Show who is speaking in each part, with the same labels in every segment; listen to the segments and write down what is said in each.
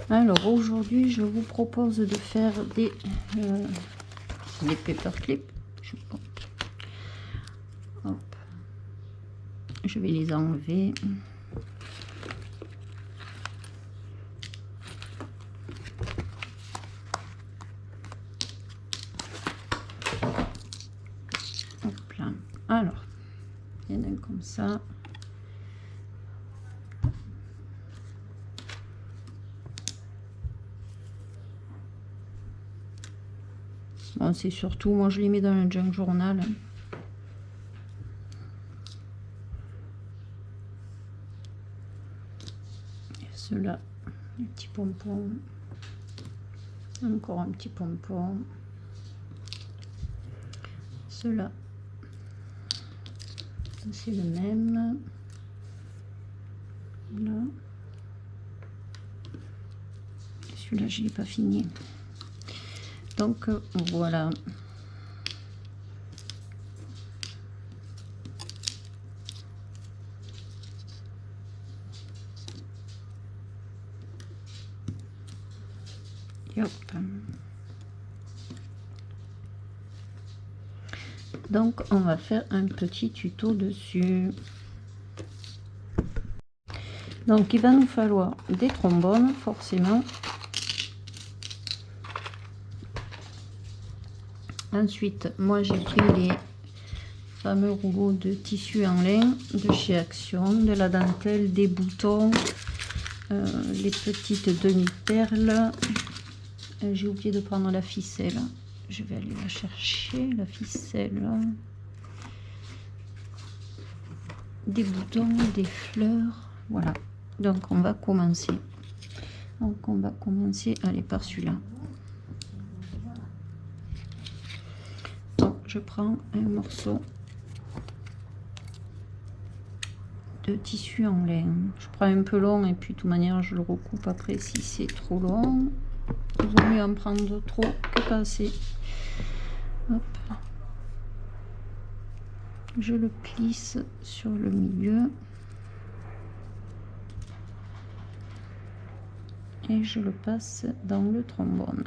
Speaker 1: Alors aujourd'hui, je vous propose de faire des paperclips. Hop. Je vais les enlever. Hop là. Alors, il y en a un comme ça. Bon, c'est surtout, moi je les mets dans le junk journal. Ceux-là, un petit pompon. Encore un petit pompon. Ceux-là, c'est le même. Là. Celui-là, je l'ai pas fini. Donc voilà. Et hop. Donc on va faire un petit tuto dessus. Donc il va nous falloir des trombones forcément. Ensuite, moi j'ai pris les fameux rouleaux de tissu en lin de chez Action, de la dentelle, des boutons, les petites demi-perles. J'ai oublié de prendre la ficelle. Je vais aller la chercher, la ficelle. Des boutons, des fleurs. Voilà. Donc on va commencer. Donc on va commencer, allez, par celui-là. Je prends un morceau de tissu en lin. Je prends un peu long et puis de toute manière je le recoupe après si c'est trop long. Il vaut mieux en prendre trop que pas assez. Hop. Je le plisse sur le milieu et je le passe dans le trombone.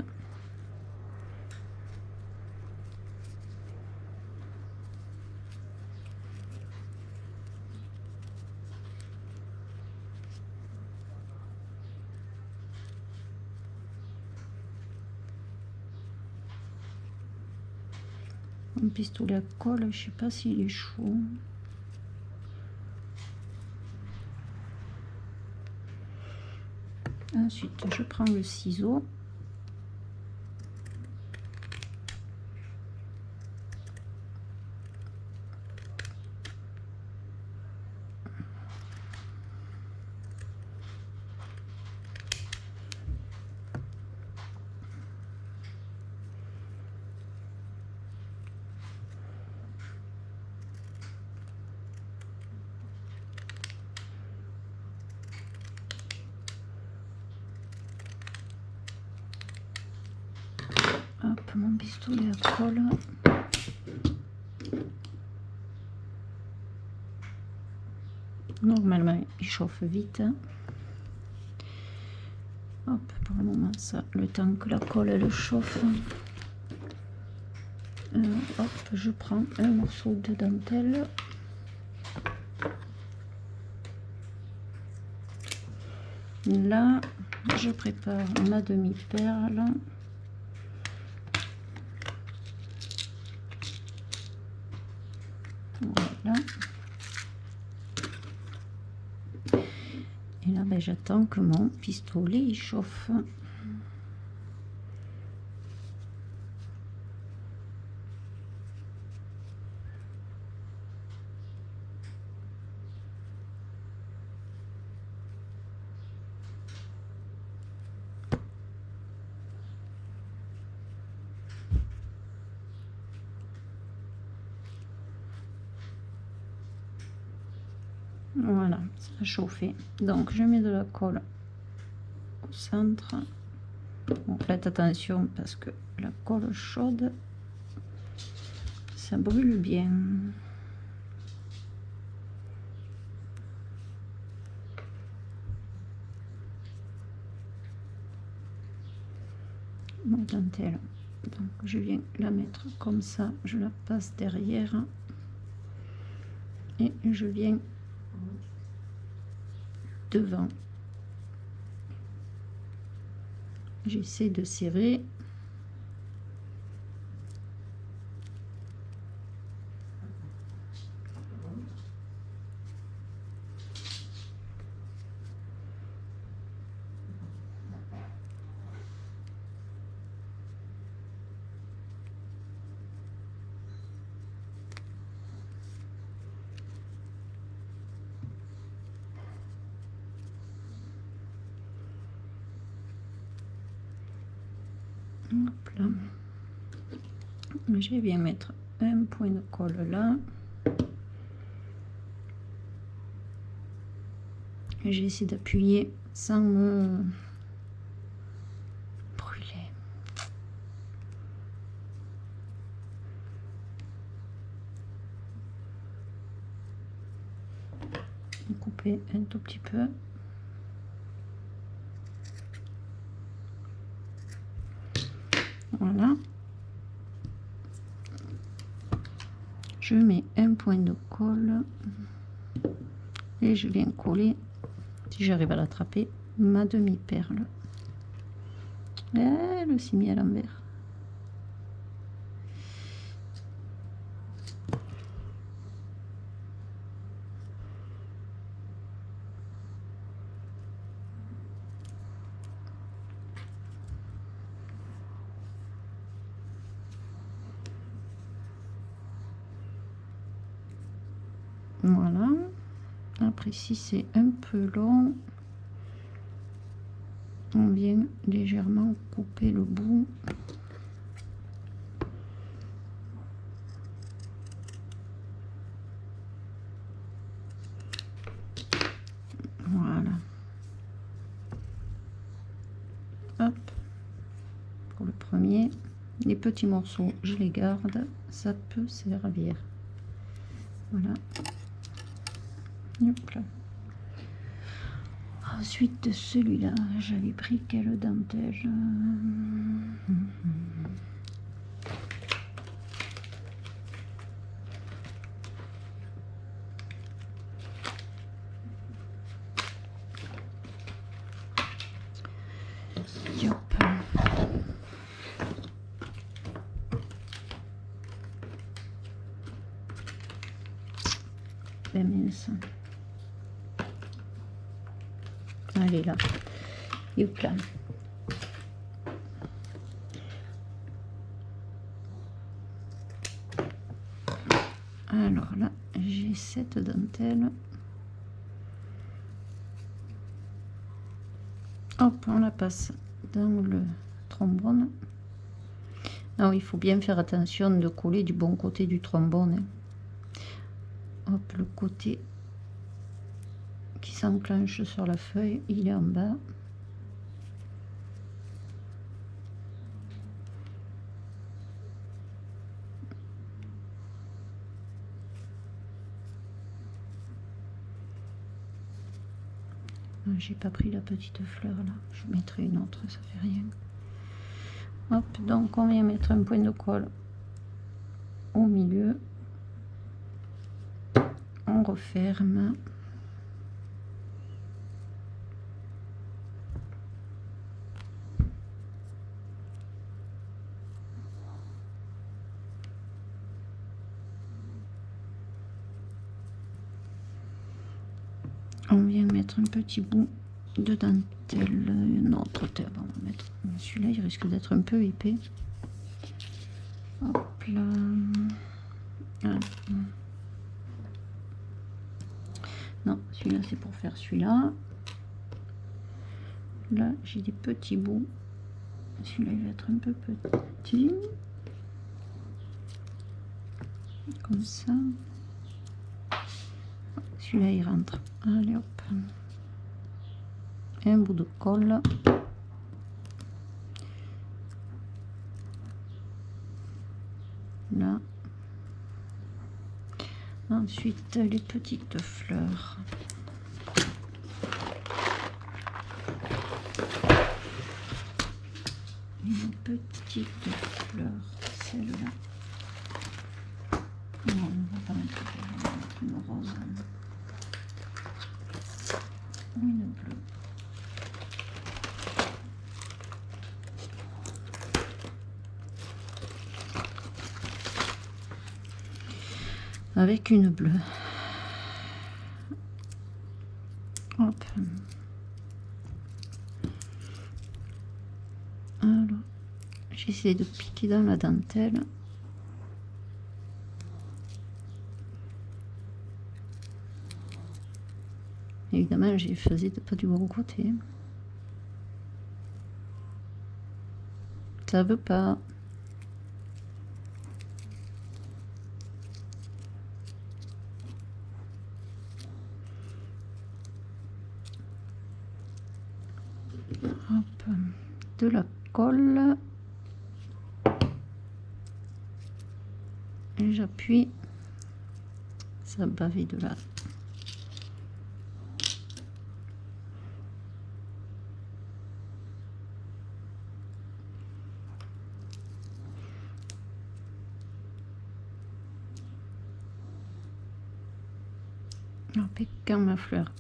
Speaker 1: Un pistolet à colle, je sais pas s'il est chaud. Ensuite, je prends le ciseau. Hop, mon pistolet à colle. Normalement, il chauffe vite. Hop, pour le moment, ça, le temps que la colle elle chauffe. Hop, je prends un morceau de dentelle. Là, je prépare ma demi-perle. Voilà. Et là, ben, j'attends que mon pistolet il chauffe. Voilà, ça a chauffé. Donc je mets de la colle au centre. Bon, faites attention parce que la colle chaude, ça brûle bien. ma dentelle. Donc je viens la mettre comme ça, je la passe derrière et je viens devant. J'essaie de serrer. Hop là. Je viens mettre un point de colle là. J'essaie d'appuyer sans me brûler. Couper un tout petit peu. Voilà. Je mets un point de colle et je viens coller, si j'arrive à l'attraper, ma demi-perle. Elle s'est mis à l'envers. Voilà. Après, si c'est un peu long, on vient légèrement couper le bout. Voilà. Hop. Pour le premier, les petits morceaux, je les garde, ça peut servir. Voilà. Hop là. Ensuite de celui-là, j'avais pris quelle dentelle? Hop. Ben mince. Allez là. Hop là. Alors là, j'ai cette dentelle. Hop, on la passe dans le trombone. Alors, il faut bien faire attention de coller du bon côté du trombone. Hop, le côté qui s'enclenche sur la feuille, il est en bas. J'ai pas pris la petite fleur là, je mettrai une autre, ça fait rien. Hop, donc on vient mettre un point de colle au milieu. On referme. On vient mettre un petit bout de dentelle, une autre terre. On va mettre celui-là, il risque d'être un peu épais. Hop là. Ah. Non, celui-là c'est pour faire celui-là. Là j'ai des petits bouts. Celui-là il va être un peu petit. Comme ça. Celui-là il rentre. Allez hop. Un bout de colle. Là. Ensuite les petites fleurs. Une petite fleur, celle-là. Non, on va pas mettre celle-là, on va mettre une rose ou une bleue. Avec une bleue. Hop. Alors, j'essaie de piquer dans la dentelle. Évidemment, je faisais pas du bon côté. Ça veut pas. Hop, de la colle. Et j'appuie. Ça bavait de là. Et quand ma fleur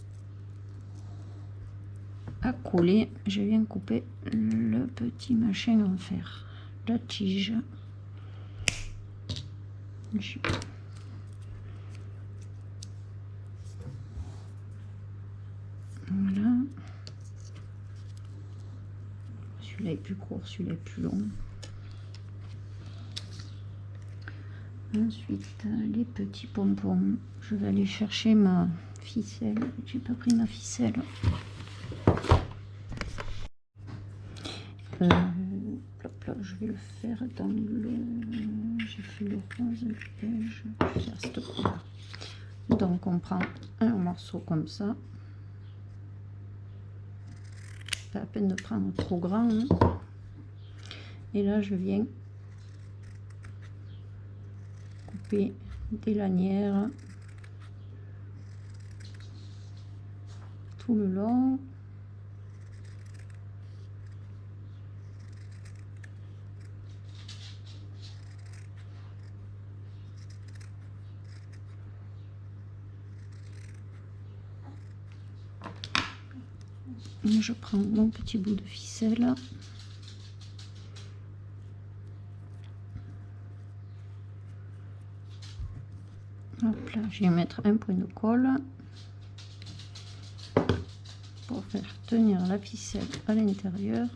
Speaker 1: a collé, je viens couper le petit machin en fer, la tige. Voilà. Celui-là est plus court, celui-là est plus long. Ensuite, les petits pompons. Je vais aller chercher ma ficelle. J'ai pas pris ma ficelle. Hop là, je vais le faire dans le... J'ai fait le rose, le beige. Je vais faire cette couleur. Donc, on prend un morceau comme ça. Pas la peine de prendre trop grand. Hein. Et là, je viens couper des lanières tout le long. Et je prends mon petit bout de ficelle. Hop là, je vais mettre un point de colle pour faire tenir la ficelle à l'intérieur.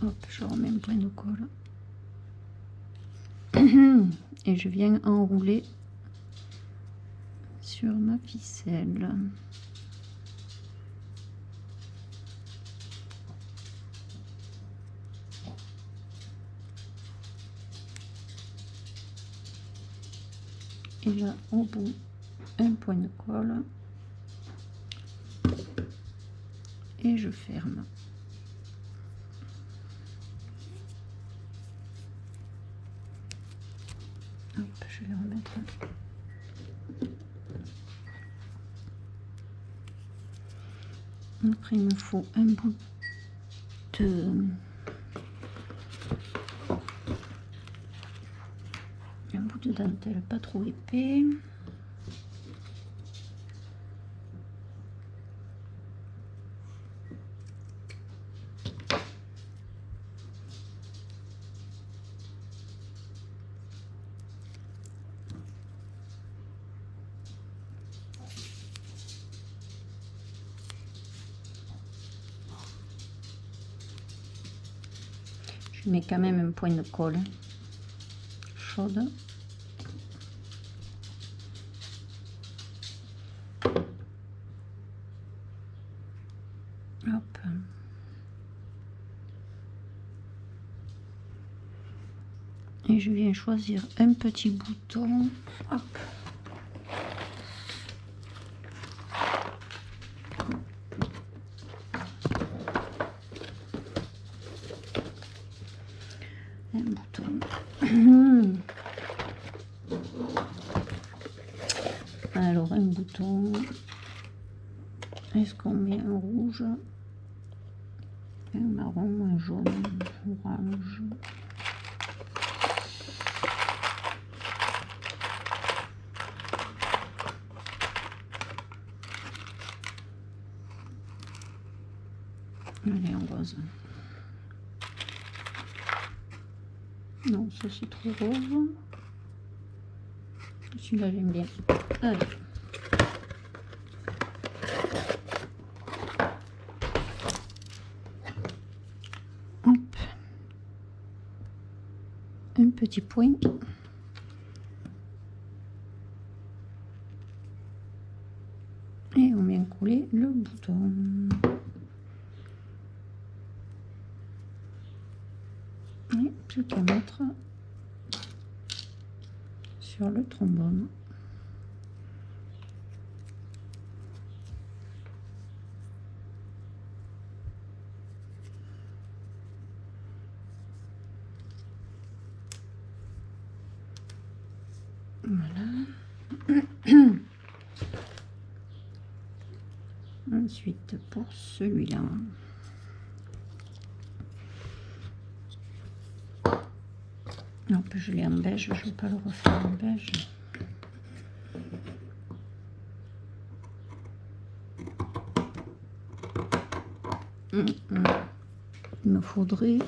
Speaker 1: Hop, je remets un point de colle. Et je viens enrouler sur ma ficelle. Et là, au bout, un point de colle. Et je ferme. Hop, je vais remettre. Après, il me faut un bout de dentelle pas trop épais. Je mets quand même un point de colle chaude. Hop. Et je viens choisir un petit bouton. Hop. un bouton. Alors un bouton, est-ce qu'on met un rouge, un marron, un jaune, un orange? Allez, en rose. Non, ça c'est trop rose. Celui-là j'aime bien. Allez. Hop. Un petit point. Et on vient coller le bouton. Et plus qu'à mettre sur le trombone. Voilà. Ensuite, pour celui-là, non, je l'ai en beige, je ne vais pas le refaire en beige. Il me faudrait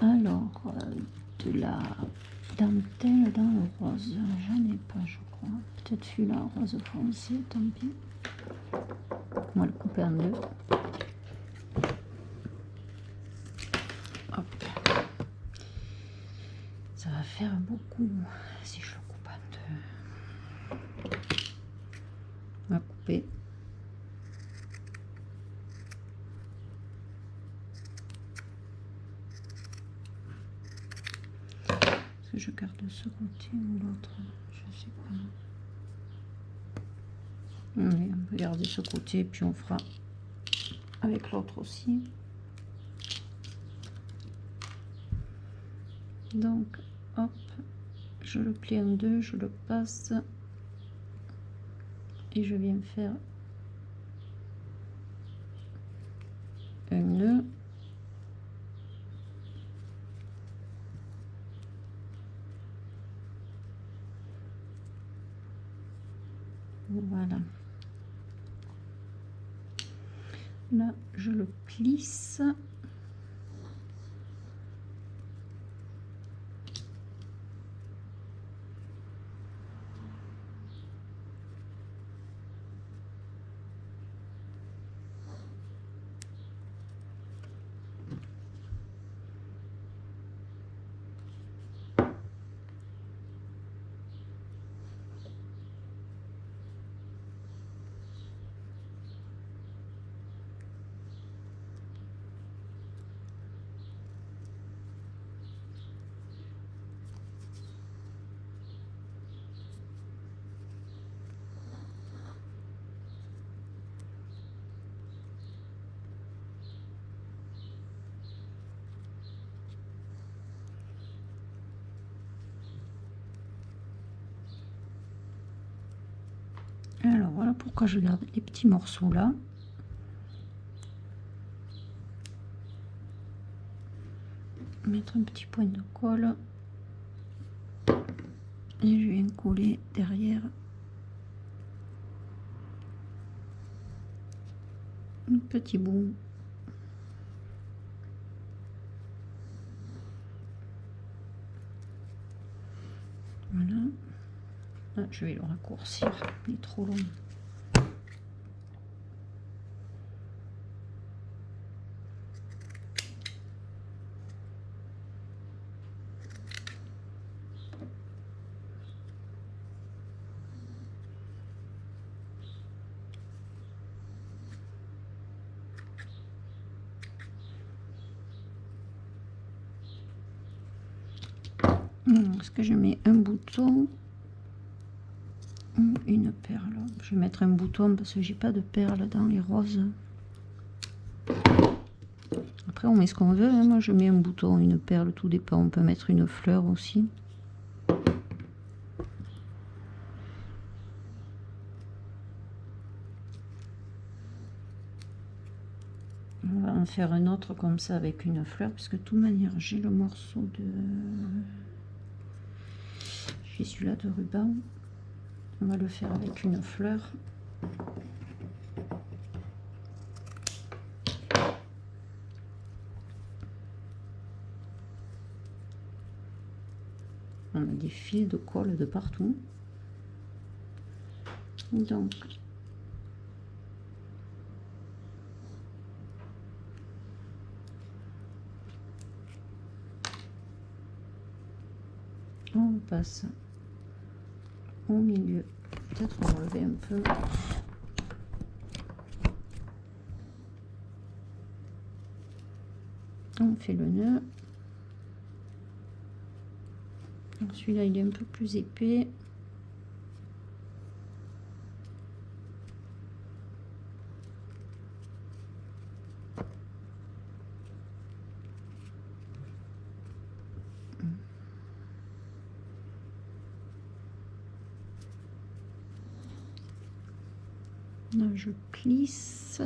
Speaker 1: alors de la dentelle dans le rose. J'en ai pas, je crois. Peut-être celui-là, rose foncé, tant pis. On va le couper en deux. Hop. Ça va faire beaucoup si je le coupe en deux. On va couper. Est-ce que je garde ce côté ou l'autre? Je sais pas. Allez, on peut garder ce côté, puis on fera avec l'autre aussi. Donc, hop, je le plie en deux, je le passe et je viens faire un nœud. Voilà. Là, je le plisse. Alors voilà pourquoi je garde les petits morceaux là. Mettre un petit point de colle et je viens coller derrière un petit bout. Voilà. Ah, je vais le raccourcir, il est trop long. Est-ce que je mets un bouton ou une perle? Je vais mettre un bouton parce que j'ai pas de perles dans les roses. Après, on met ce qu'on veut, hein. Moi, je mets un bouton, une perle, tout dépend. On peut mettre une fleur aussi. On va en faire un autre comme ça avec une fleur, parce que de toute manière, j'ai le morceau de... J'ai celui-là de ruban. On va le faire avec une fleur. On a des fils de colle de partout. Donc, on passe au milieu. Peut-être relever un peu. On fait le nœud. Celui-là, il est un peu plus épais. Là, je plisse.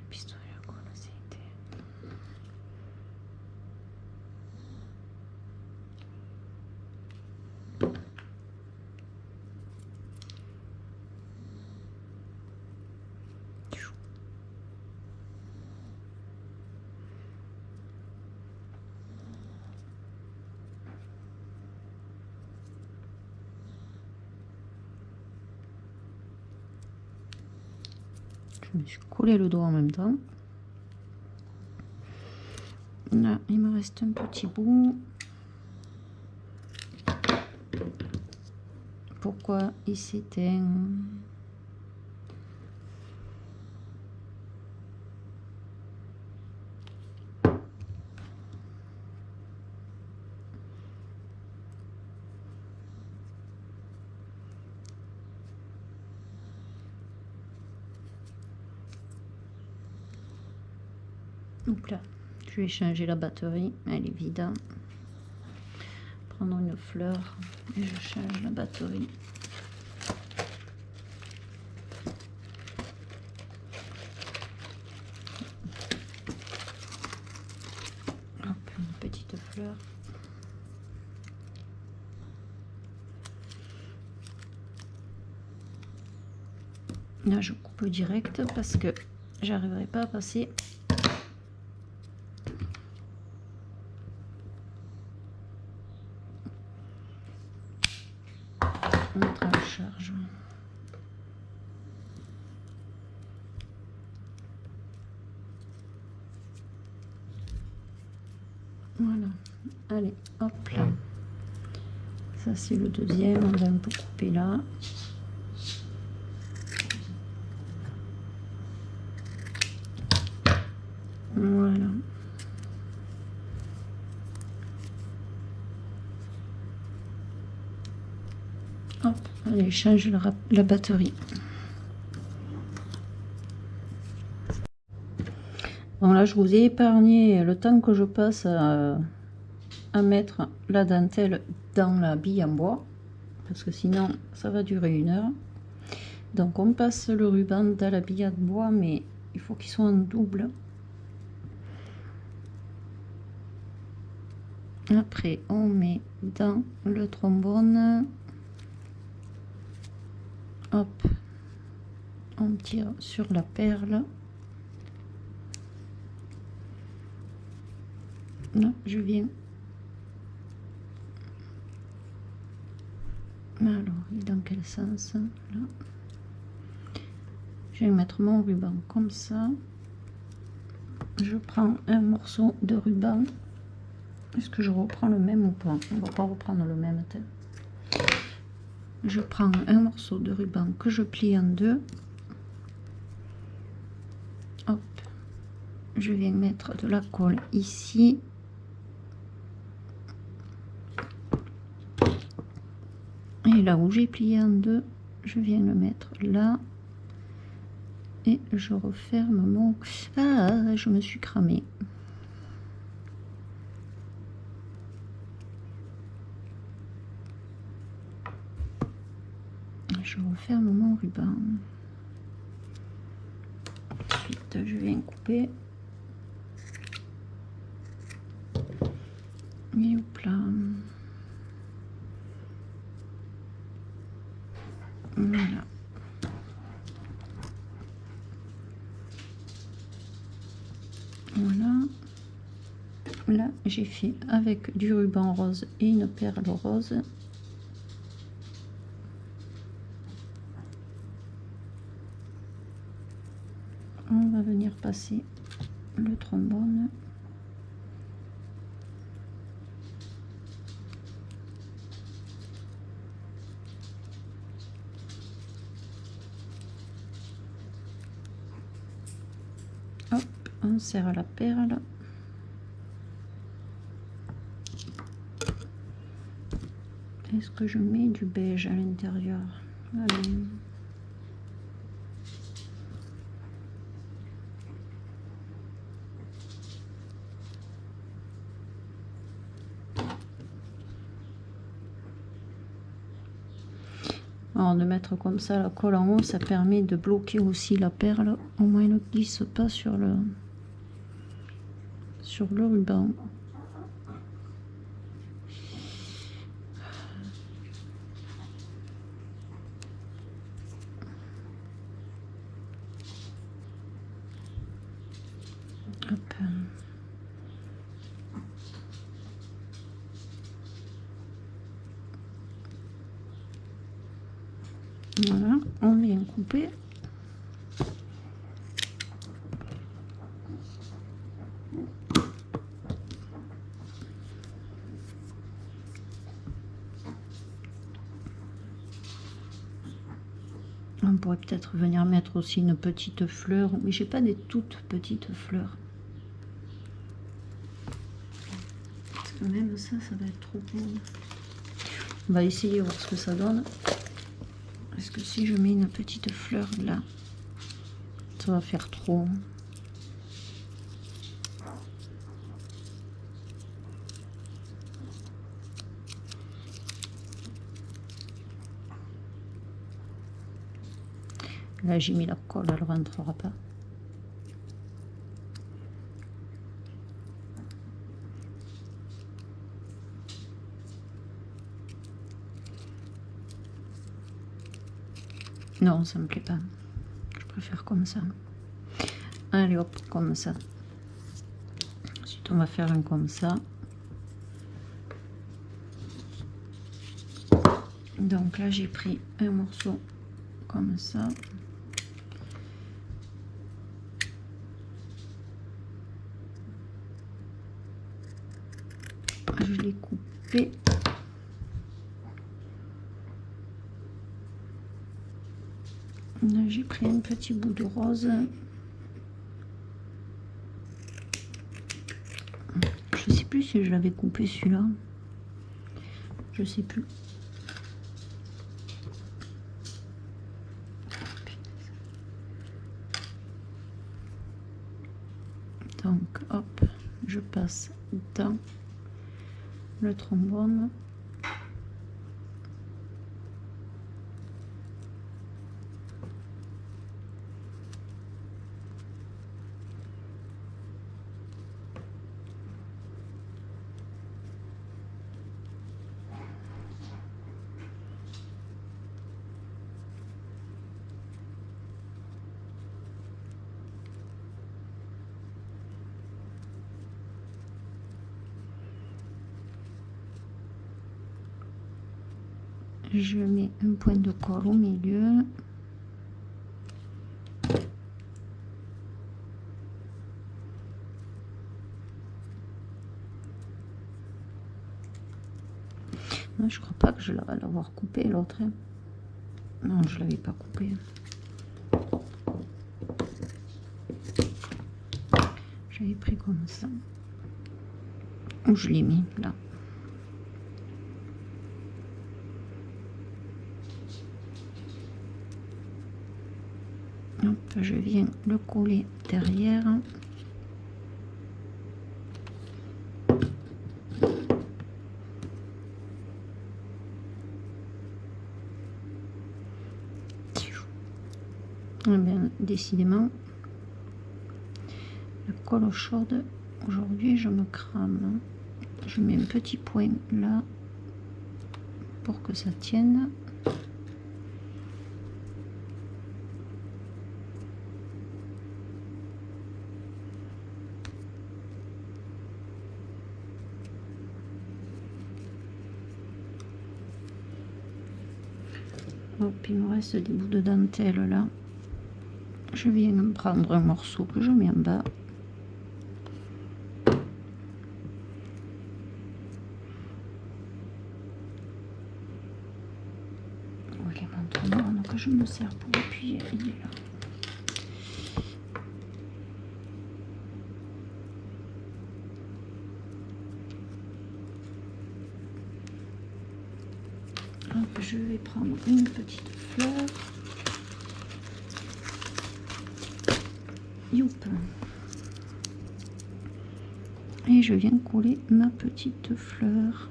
Speaker 1: Pistolet à colle, c'était... Je me suis collé le doigt en même temps. Là, il me reste un petit bout. Pourquoi il s'éteint? Donc là, je vais changer la batterie, elle est vide. Prendre une fleur et je change la batterie. Hop, une petite fleur. Là, je coupe direct parce que j'arriverai pas à passer. Mettre en charge. Voilà. Allez, hop là. Ça, c'est le deuxième. On va un peu couper là. Voilà. Hop, allez, change la batterie. Bon, là, je vous ai épargné le temps que je passe à mettre la dentelle dans la bille en bois, parce que sinon, ça va durer 1 heure. Donc, on passe le ruban dans la bille en bois, mais il faut qu'il soit en double. Après, on met dans le trombone. Hop, on tire sur la perle. Là, je viens. Alors, il est dans quel sens? Là. Je vais mettre mon ruban comme ça. je prends un morceau de ruban. Est-ce que je reprends le même ou pas? On va pas reprendre le même. Je prends un morceau de ruban que je plie en deux. Hop, je viens mettre de la colle ici. Et là où j'ai plié en deux, je viens le mettre là. Et je referme mon... Ah, je me suis cramée. Je referme mon ruban. Ensuite, je viens couper. Et hop là. Voilà. Voilà. Là, j'ai fait avec du ruban rose et une perle rose. On va venir passer le trombone. Hop, on serre la perle. Est-ce que je mets du beige à l'intérieur? Allez. Alors de mettre comme ça la colle en haut, ça permet de bloquer aussi la perle. Au moins elle ne glisse pas sur le ruban. Hop. Voilà, on vient couper. On pourrait peut-être venir mettre aussi une petite fleur, mais j'ai pas des toutes petites fleurs. Parce que même ça va être trop beau. On va essayer voir ce que ça donne. Est-ce que si je mets une petite fleur là, ça va faire trop? Là j'ai mis la colle, elle ne rentrera pas. Non, ça me plaît pas. Je préfère comme ça. Allez hop, comme ça. Ensuite on va faire un comme ça. Donc là j'ai pris un morceau comme ça. Je l'ai coupé. Là j'ai pris un petit bout de rose. Je sais plus si je l'avais coupé celui-là. Je sais plus. Donc hop, je passe dans le trombone. Je mets un point de colle au milieu. Ah, je crois pas que je vais l'avoir coupé l'autre. Hein. Non, je l'avais pas coupé. J'avais pris comme ça. Où je l'ai mis là. Hop, je viens le coller derrière. Eh bien, décidément, la colle chaude, aujourd'hui je me crame. Je mets un petit point là pour que ça tienne. Hop, il me reste des bouts de dentelle là. Je viens prendre un morceau que je mets en bas. Ok, maintenant que je me sers pour appuyer, il est là. Hop, je vais prendre une petite fleur. Youp. Et je viens coller ma petite fleur.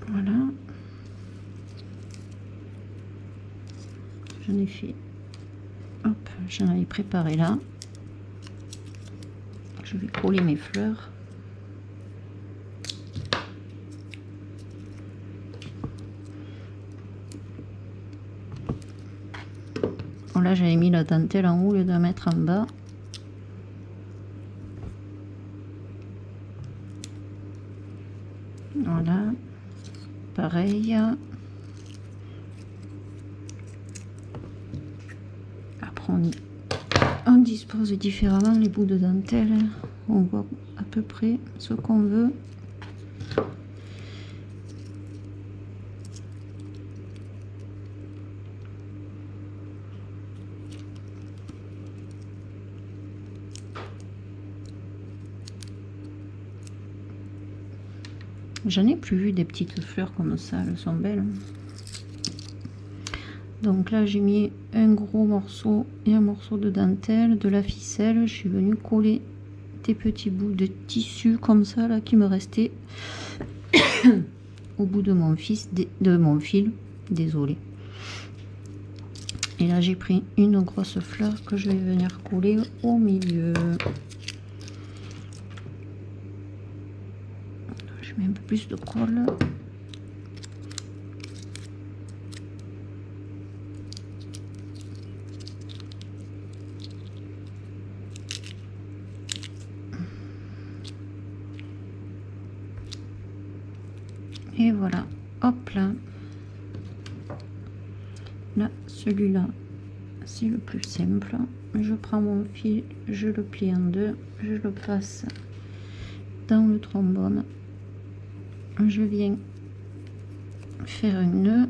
Speaker 1: Voilà. J'en ai fait. Hop, j'en avais préparé là. Je vais coller mes fleurs. Bon, là j'avais mis la dentelle en haut au lieu de la mettre en bas. Voilà, pareil. Après on dispose différemment les bouts de dentelle. On voit à peu près ce qu'on veut. J'en ai plus vu des petites fleurs comme ça, elles sont belles. Donc là j'ai mis un gros morceau et un morceau de dentelle, de la ficelle. Je suis venue coller des petits bouts de tissu comme ça là qui me restaient au bout de mon fil, désolé. Et là j'ai pris une grosse fleur que je vais venir coller au milieu. Je mets un peu plus de colle. Et voilà, hop là. Là, celui-là, c'est le plus simple. Je prends mon fil, je le plie en deux, je le passe dans le trombone. Je viens faire un nœud.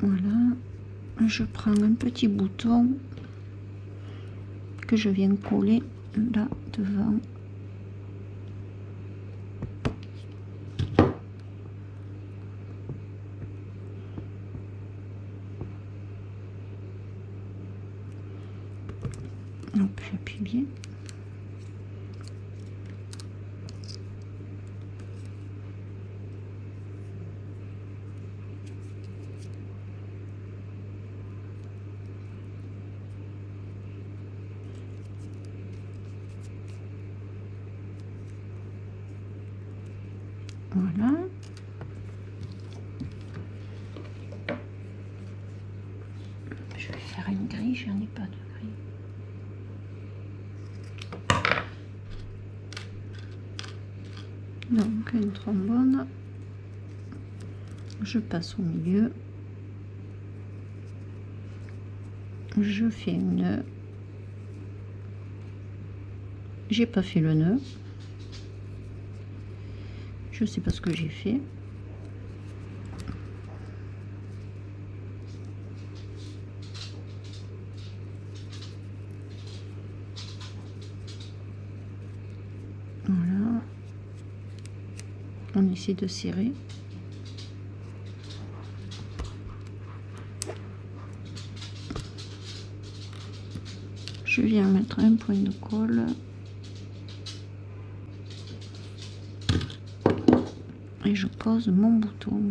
Speaker 1: Voilà, je prends un petit bouton que je viens coller là devant. Hop, j'appuie bien. Voilà. pas de gris. Donc un trombone, je passe au milieu, je fais un nœud, j'ai pas fait le nœud, je sais pas ce que j'ai fait. Voilà, on essaie de serrer. Je viens mettre un point de colle et je pose mon bouton.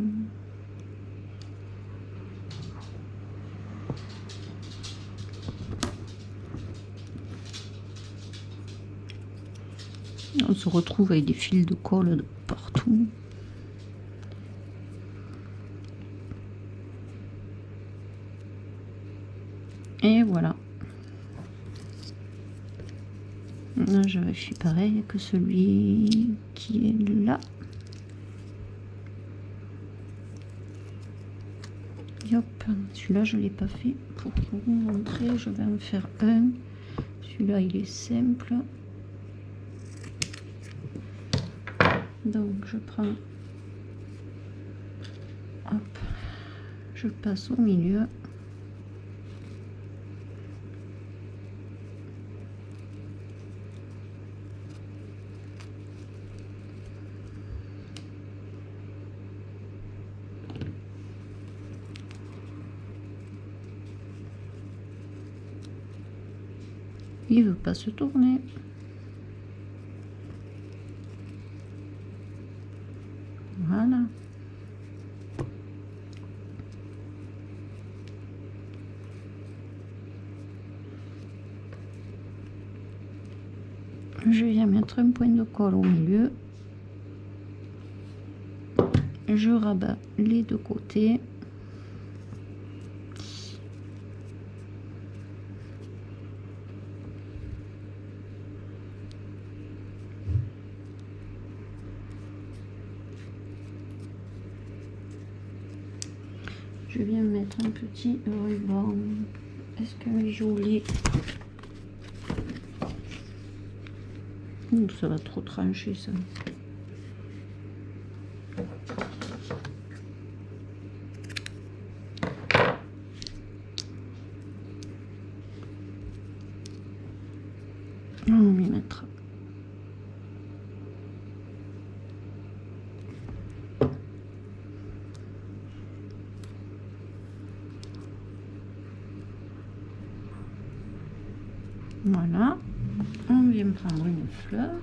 Speaker 1: On se retrouve avec des fils de colle de partout. Et voilà. Là, je fais pareil que celui qui est là. Et hop, celui-là je ne l'ai pas fait. Pour vous montrer, je vais en faire un. Celui-là il est simple. Donc je prends, hop, je passe au milieu. Il veut pas se tourner. Voilà. Je viens mettre un point de colle au milieu. Je rabats les deux côtés. Je viens mettre un petit ruban. Est-ce qu'il est joli? Ça va trop trancher ça. On va y mettre. Voilà, on vient prendre une fleur.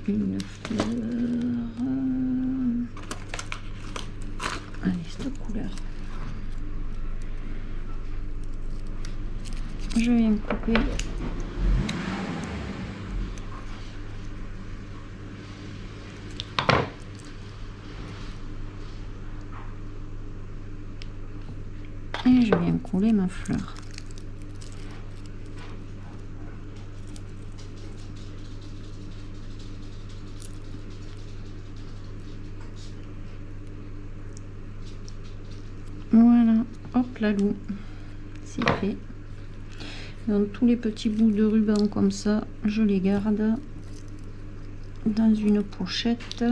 Speaker 1: Une fleur. Allez, cette couleur. Je viens couper. Et je viens coller ma fleur. Voilà, hop là, loup, c'est fait. Donc tous les petits bouts de ruban comme ça, je les garde dans une pochette.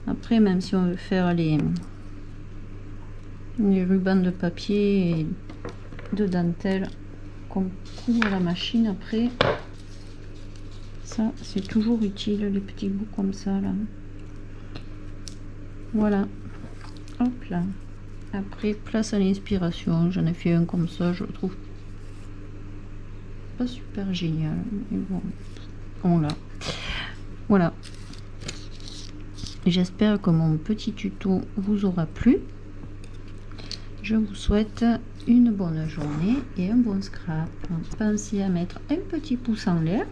Speaker 1: Après, même si on veut faire les rubans de papier et de dentelle qu'on coud à la machine, après ça c'est toujours utile, les petits bouts comme ça là. Voilà, hop là. Après, place à l'inspiration. J'en ai fait un comme ça, je le trouve pas super génial, mais bon, on l'a. Voilà, j'espère que mon petit tuto vous aura plu. Je vous souhaite une bonne journée et un bon scrap. Pensez à mettre un petit pouce en l'air.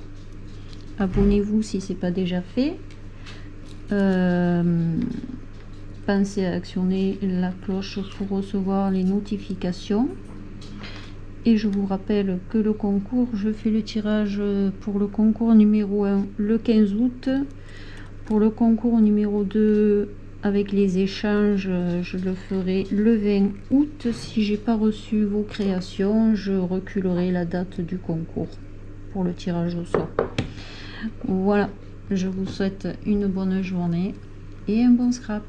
Speaker 1: Abonnez-vous si ce n'est pas déjà fait. Pensez à actionner la cloche pour recevoir les notifications. Et je vous rappelle que le concours, je fais le tirage pour le concours numéro 1 le 15 août. Pour le concours numéro 2 avec les échanges, je le ferai le 20 août. Si j'ai pas reçu vos créations, je reculerai la date du concours pour le tirage au sort. Voilà, je vous souhaite une bonne journée et un bon scrap.